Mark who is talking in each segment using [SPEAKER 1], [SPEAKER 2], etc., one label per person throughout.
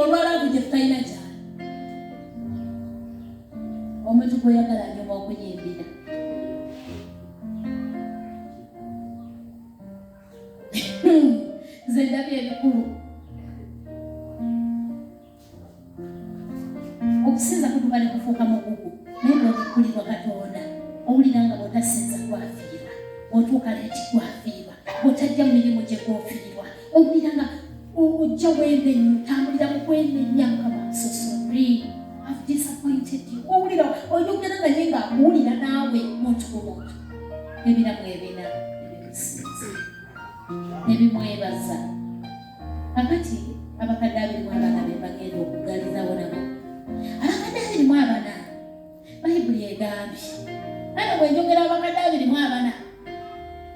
[SPEAKER 1] olwalaavu gye tutalina gyali. Omuntu gw'oyagala nnyuma okunyimbira. Nze ndabye ebikulu. Okusinza kutuuka ne kufuuka mugugu naye bw'obikulirwa Katonda owulira nga bw'otasinza gwafiirwa, bw'otuuka leeti gwafiirwa, bw'otajja mu mirimu gye gw'ofiirwa, owulira nga ojja wendenya, otambulira mu kwendenya. Mukama I'm so sorry, I've disappointed you. Owulira oyogera naye ng'akuwulira naawe muntu ku muntu. Ebiramu ebina ebimusinza ne bimwebaza. Kakati abakadde 24 be bagenda okugalizawo nabo. Abakadde 24 Bayibuli egambye. Nane bwe njogera abakadde 24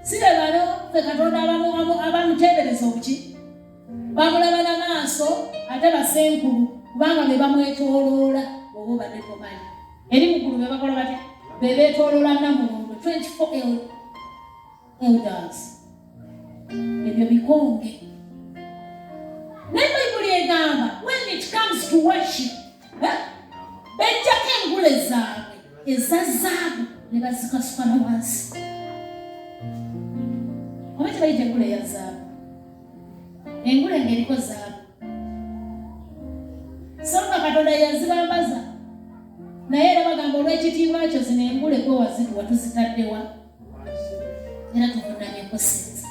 [SPEAKER 1] si be bano ffe Katonda abamuteebereza obuki. Bamulaba n'amaaso ate basenkulu kubanga be bamwetooloola oba obadde tomanyi. Eri muggulu be bakola batya? Be beetooloola Namulondo 24 elders. Ebyo bikonge. Naye Bayibuli egamba when it comes to worship, bejjako engule zaabwe eza zaabu ne bazikasuka na wansi. Oba tebayita engule ya zaabu? Engule ng'eriko zaabu. So nga Katonda yazibambaza naye era bagamba olw'ekitiibwa kyo zino engule gwe wazituwa tuzitaddewa era tuvunnamye kusinza.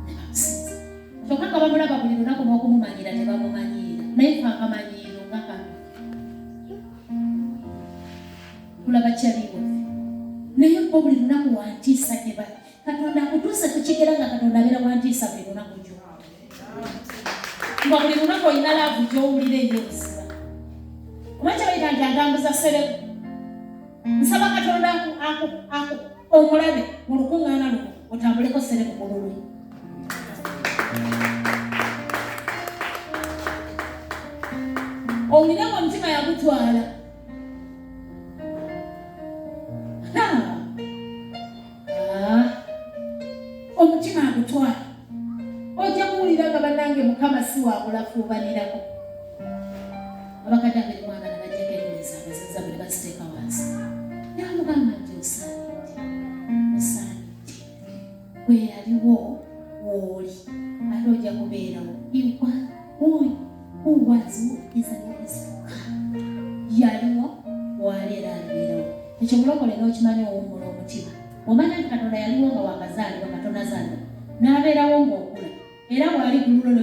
[SPEAKER 1] Ne bamusinza. Kyokka nga bamulaba buli lunaku n'okumumanyira tebamumanyiira. Naye fe akamanyiiro nga kano tulaba kyaliwo. Naye bo buli lunaku wantiisa gye bali. Katonda akutuuse tukigera nga Katonda abeera wantiisa buli lunaku gyo. Nga buli lunaku olina laavu gy'owulira ey'obuziba. Omanyi bayita nti atambuza Sserekwa. Nsaba Katonda omulabe mu lukuŋŋaana luno otambuleko Sserekwa ku lulwe. Owulira ng'omutima yagutwala. Omutima agutwala. Ojja kuwulira nga bannange Mukama si waabulafuubanirako. Abakadde 24 bajjako engule zaabwe zezabwe ne baziteeka wansi. N'amugamba nti osaanidde. Bwe yaliwo w'oli ate ojja kubeerawo. Who was is yaliwo wali era alibeerawo. Ekyo mulokole n'okimanyi owummula omutima. Omanya nti Katonda yaliwo nga wakazaalibwa Katonda zaalibwa n'abeerawo ng'okula era bw'ali ku lulo